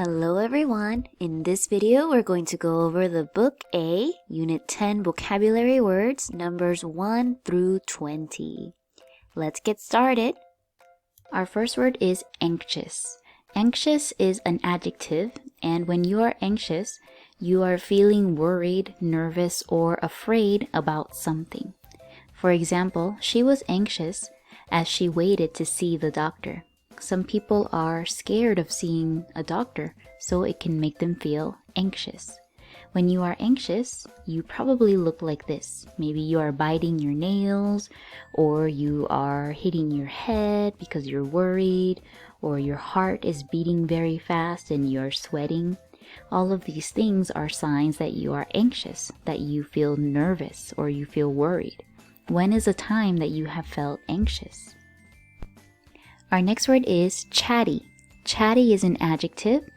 Hello everyone! In this video, we're going to go over the Book A, Unit 10 Vocabulary Words, numbers 1 through 20. Let's get started! Our first word is anxious. Anxious is an adjective, and when you are anxious, you are feeling worried, nervous, or afraid about something. For example, she was anxious as she waited to see the doctor. Some people are scared of seeing a doctor, so it can make them feel anxious. When you are anxious, you probably look like this. Maybe you are biting your nails, or you are hitting your head because you're worried, or your heart is beating very fast and you're sweating. All of these things are signs that you are anxious, that you feel nervous, or you feel worried. When is a time that you have felt anxious? Our next word is chatty. Chatty is an adjective,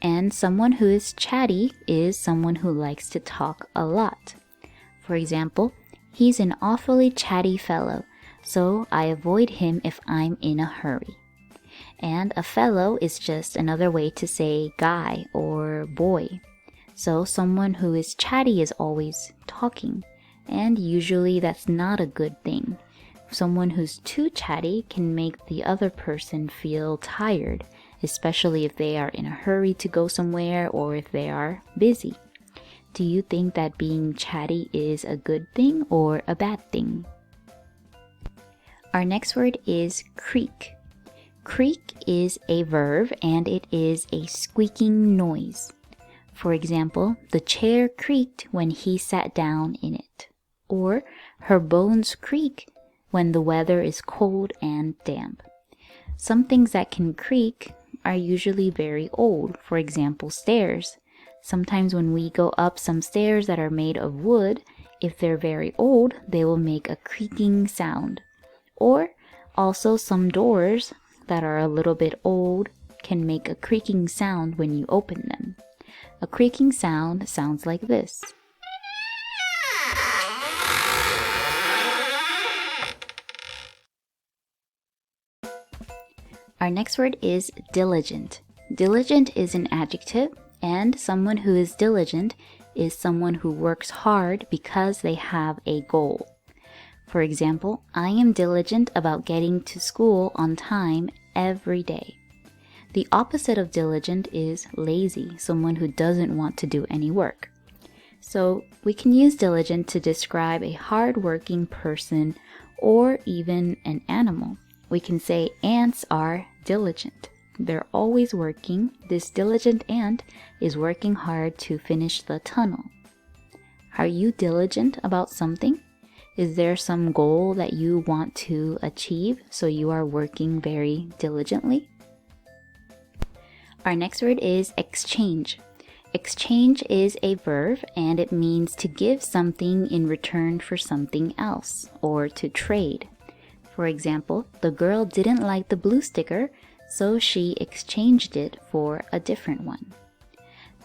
and someone who is chatty is someone who likes to talk a lot. For example, he's an awfully chatty fellow, so I avoid him if I'm in a hurry. And a fellow is just another way to say guy or boy. So someone who is chatty is always talking, and usually that's not a good thing. Someone who's too chatty can make the other person feel tired, especially if they are in a hurry to go somewhere or if they are busy. Do you think that being chatty is a good thing or a bad thing? Our next word is creak. Creak is a verb and it is a squeaking noise. For example, the chair creaked when he sat down in it. Or her bones creak when the weather is cold and damp. Some things that can creak are usually very old, for example, stairs. Sometimes when we go up some stairs that are made of wood, if they're very old, they will make a creaking sound. Or also some doors that are a little bit old can make a creaking sound when you open them. A creaking sound sounds like this. Our next word is diligent. Diligent is an adjective, and someone who is diligent is someone who works hard because they have a goal. For example, I am diligent about getting to school on time every day. The opposite of diligent is lazy, someone who doesn't want to do any work. So we can use diligent to describe a hard-working person or even an animal. We can say ants are diligent. They're always working. This diligent ant is working hard to finish the tunnel. Are you diligent about something? Is there some goal that you want to achieve, so you are working very diligently? Our next word is exchange. Exchange is a verb and it means to give something in return for something else or to trade. For example, the girl didn't like the blue sticker, so she exchanged it for a different one.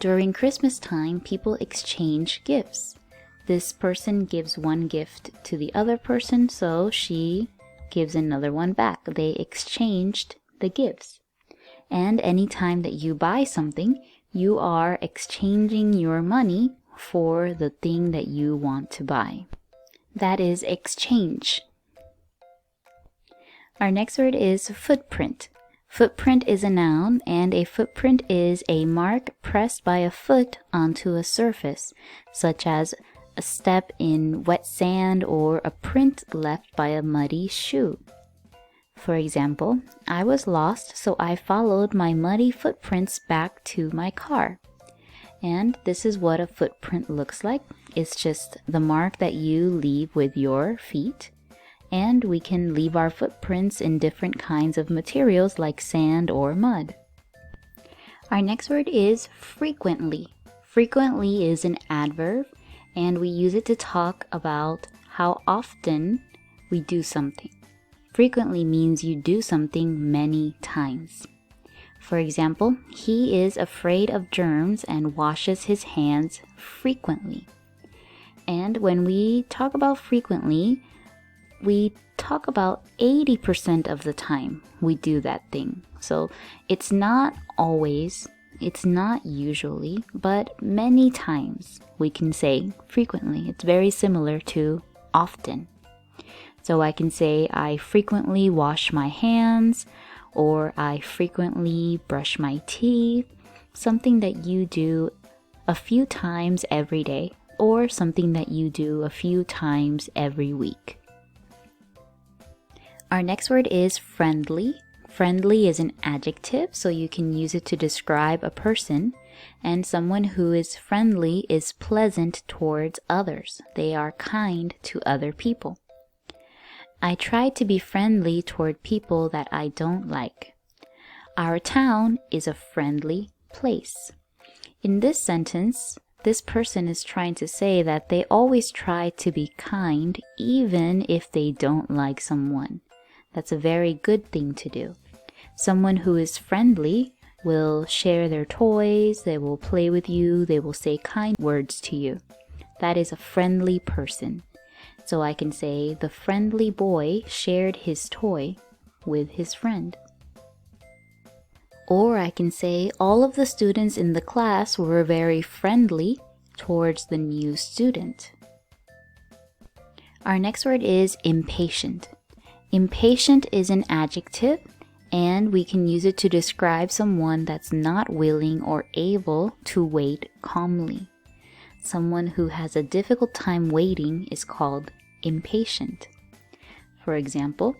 During Christmas time, people exchange gifts. This person gives one gift to the other person, so she gives another one back. They exchanged the gifts. And anytime that you buy something, you are exchanging your money for the thing that you want to buy. That is exchange. Our next word is footprint. Footprint is a noun, and a footprint is a mark pressed by a foot onto a surface, such as a step in wet sand or a print left by a muddy shoe. For example, I was lost, so I followed my muddy footprints back to my car. And this is what a footprint looks like. It's just the mark that you leave with your feet. And we can leave our footprints in different kinds of materials like sand or mud. Our next word is frequently. Frequently is an adverb, and we use it to talk about how often we do something. Frequently means you do something many times. For example, he is afraid of germs and washes his hands frequently. And when we talk about frequently, we talk about 80% of the time we do that thing. So it's not always it's not usually, but many times. We can say frequently. It's very similar to often. So I can say I frequently wash my hands, or I frequently brush my teeth, something that you do a few times every day, or something that you do a few times every week. Our next word is friendly. Friendly is an adjective, so you can use it to describe a person. And someone who is friendly is pleasant towards others. They are kind to other people. I try to be friendly toward people that I don't like. Our town is a friendly place. In this sentence, this person is trying to say that they always try to be kind even if they don't like someone. That's a very good thing to do. Someone who is friendly will share their toys, they will play with you, they will say kind words to you. That is a friendly person. So I can say the friendly boy shared his toy with his friend. Or I can say all of the students in the class were very friendly towards the new student. Our next word is impatient. Impatient is an adjective, and we can use it to describe someone that's not willing or able to wait calmly. Someone who has a difficult time waiting is called impatient. For example,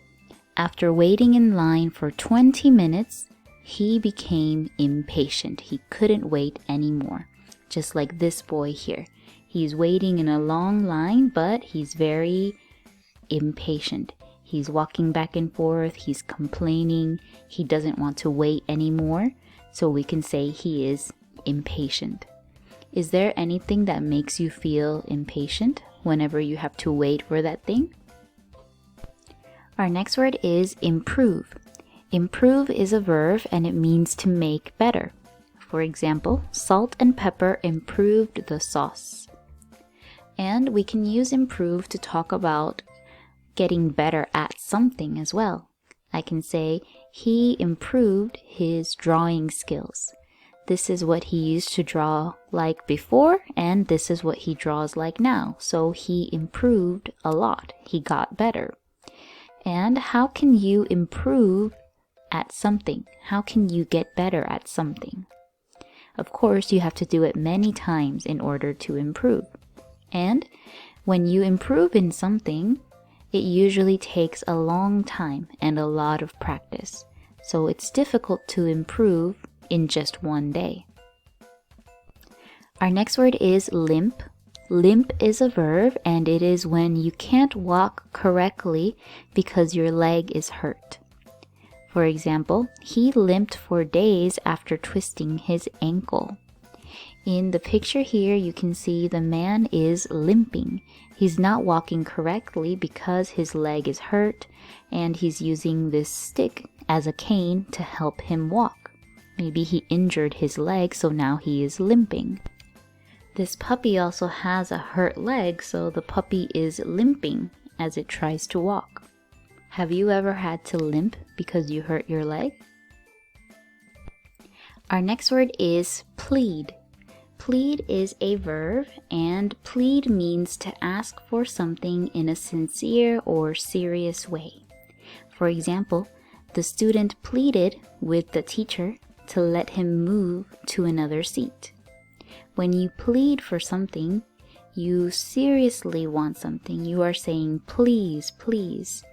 after waiting in line for 20 minutes, he became impatient. He couldn't wait anymore. Just like this boy here. He's waiting in a long line, but he's very impatient. He's walking back and forth, he's complaining, he doesn't want to wait anymore, so we can say he is impatient. Is there anything that makes you feel impatient whenever you have to wait for that thing? Our next word is improve. Improve is a verb and it means to make better. For example, salt and pepper improved the sauce. And we can use improve to talk about getting better at something as well. I can say he improved his drawing skills. This is what he used to draw like before, and this is what he draws like now. So he improved a lot. He got better. And how can you improve at something? How can you get better at something? Of course, you have to do it many times in order to improve. And when you improve in something, it usually takes a long time and a lot of practice. So it's difficult to improve in just one day. Our next word is limp. Limp is a verb and it is when you can't walk correctly because your leg is hurt. For example, he limped for days after twisting his ankle. In the picture here, you can see the man is limping. He's not walking correctly because his leg is hurt and he's using this stick as a cane to help him walk. Maybe he injured his leg, so now he is limping. This puppy also has a hurt leg, so the puppy is limping as it tries to walk. Have you ever had to limp because you hurt your leg? Our next word is plead. Plead is a verb, and plead means to ask for something in a sincere or serious way. For example, the student pleaded with the teacher to let him move to another seat. When you plead for something, you seriously want something. You are saying, please, please.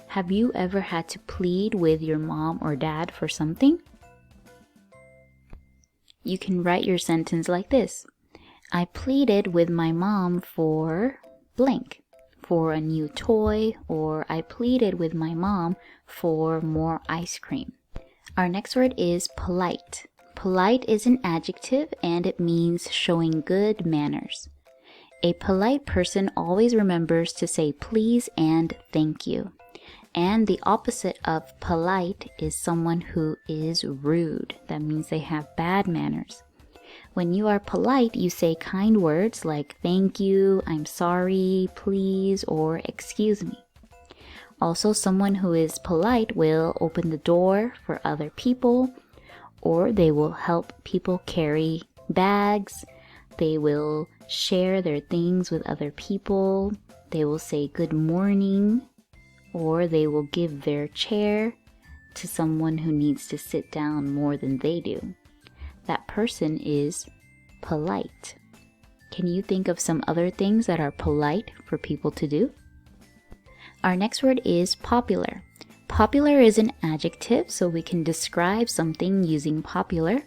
Have you ever had to plead with your mom or dad for something? You can write your sentence like this. I pleaded with my mom for blank, for a new toy, or I pleaded with my mom for more ice cream. Our next word is polite. Polite is an adjective and it means showing good manners. A polite person always remembers to say please and thank you. And the opposite of polite is someone who is rude. That means they have bad manners. When you are polite, you say kind words like thank you, I'm sorry, please, or excuse me. Also, someone who is polite will open the door for other people, or they will help people carry bags. They will share their things with other people. They will say good morning, or they will give their chair to someone who needs to sit down more than they do. That person is polite. Can you think of some other things that are polite for people to do? Our next word is popular. Popular is an adjective, so we can describe something using popular.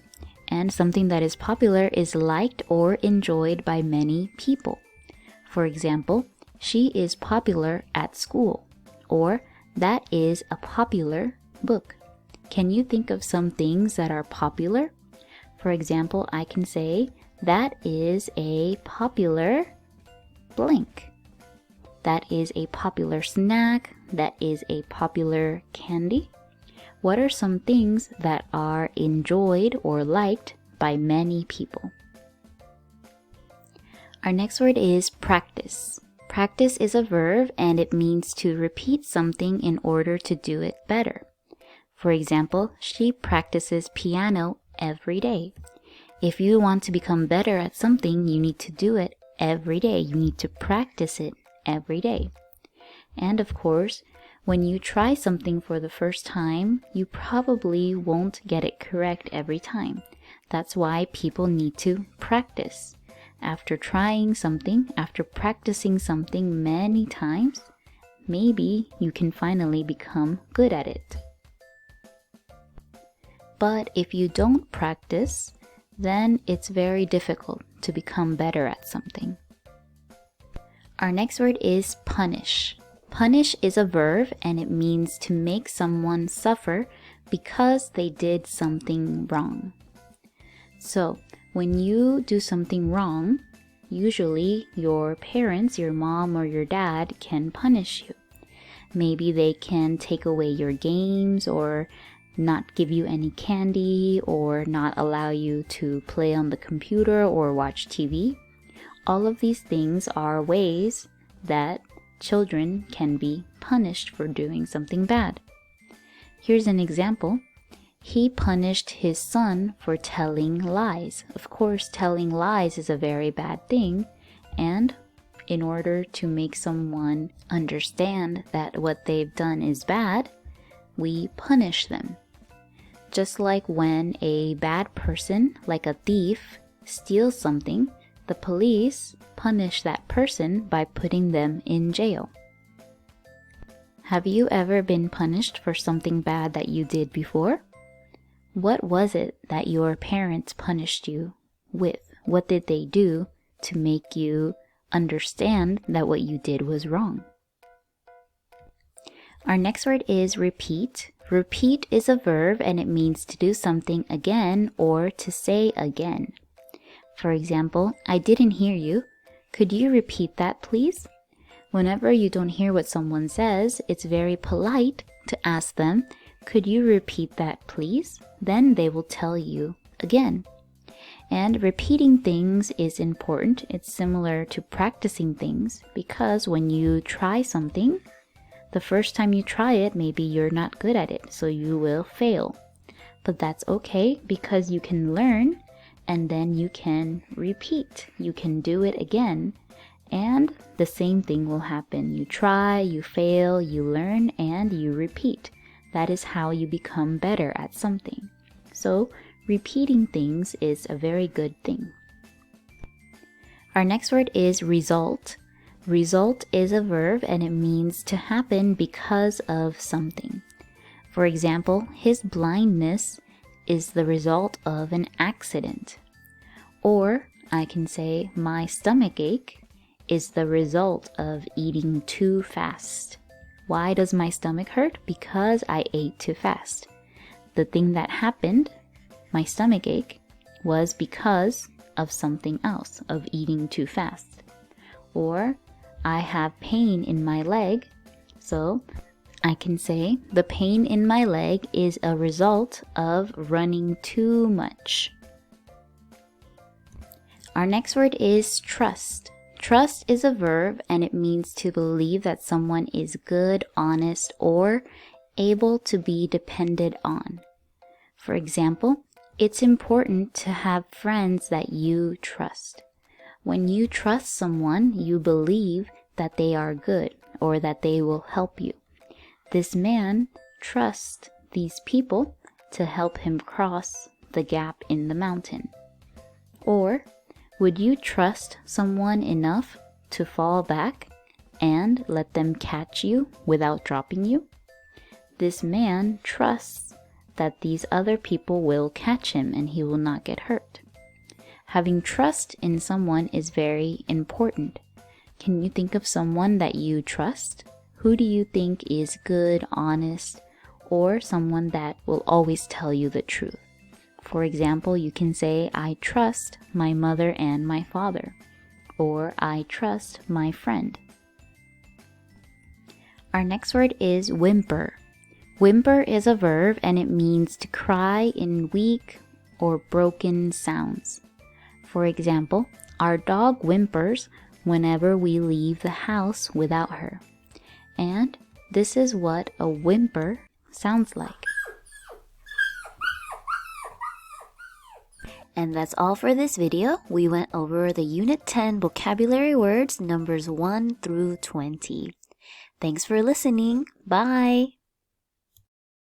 And something that is popular is liked or enjoyed by many people. For example, she is popular at school, or that is a popular book. Can you think of some things that are popular? For example, I can say, that is a popular blank. That is a popular snack. That is a popular candy. What are some things that are enjoyed or liked by many people? Our next word is practice. Practice is a verb and it means to repeat something in order to do it better. For example, she practices piano every day. If you want to become better at something, you need to do it every day. You need to practice it every day. And of course, when you try something for the first time, you probably won't get it correct every time. That's why people need to practice. After trying something, after practicing something many times, maybe you can finally become good at it. But if you don't practice, then it's very difficult to become better at something. Our next word is punish. Punish is a verb and it means to make someone suffer because they did something wrong. So, when you do something wrong, usually your parents, your mom or your dad can punish you. Maybe they can take away your games or not give you any candy or not allow you to play on the computer or watch TV. All of these things are ways that children can be punished for doing something bad. Here's an example. He punished his son for telling lies. Of course, telling lies is a very bad thing, and in order to make someone understand that what they've done is bad, we punish them. Just like when a bad person, like a thief, steals something, the police punish that person by putting them in jail. Have you ever been punished for something bad that you did before? What was it that your parents punished you with? What did they do to make you understand that what you did was wrong? Our next word is repeat. Repeat is a verb and it means to do something again or to say again. For example, I didn't hear you. Could you repeat that, please? Whenever you don't hear what someone says, it's very polite to ask them, could you repeat that, please? Then they will tell you again. And repeating things is important. It's similar to practicing things because when you try something, the first time you try it, maybe you're not good at it, so you will fail. But that's okay because you can learn and then you can repeat. You can do it again and the same thing will happen. You try, you fail, you learn, and you repeat. That is how you become better at something. So repeating things is a very good thing. Our next word is result. Result is a verb and it means to happen because of something. For example, his blindness is the result of an accident. Or I can say my stomach ache is the result of eating too fast. Why does my stomach hurt? Because I ate too fast. The thing that happened, my stomach ache, was because of something else, of eating too fast. Or I have pain in my leg, so I can say the pain in my leg is a result of running too much. Our next word is trust. Trust is a verb and it means to believe that someone is good, honest, or able to be depended on. For example, It's important to have friends that you trust. When you trust someone, you believe that they are good or that they will help you. This man trusts these people to help him cross the gap in the mountain. Or, would you trust someone enough to fall back and let them catch you without dropping you? This man trusts that these other people will catch him and he will not get hurt. Having trust in someone is very important. Can you think of someone that you trust? Who do you think is good, honest, or someone that will always tell you the truth? For example, you can say, I trust my mother and my father, or I trust my friend. Our next word is whimper. Whimper is a verb and it means to cry in weak or broken sounds. For example, our dog whimpers whenever we leave the house without her. And this is what a whimper sounds like. And that's all for this video. We went over the Unit 10 vocabulary words numbers 1 through 20. Thanks for listening. Bye!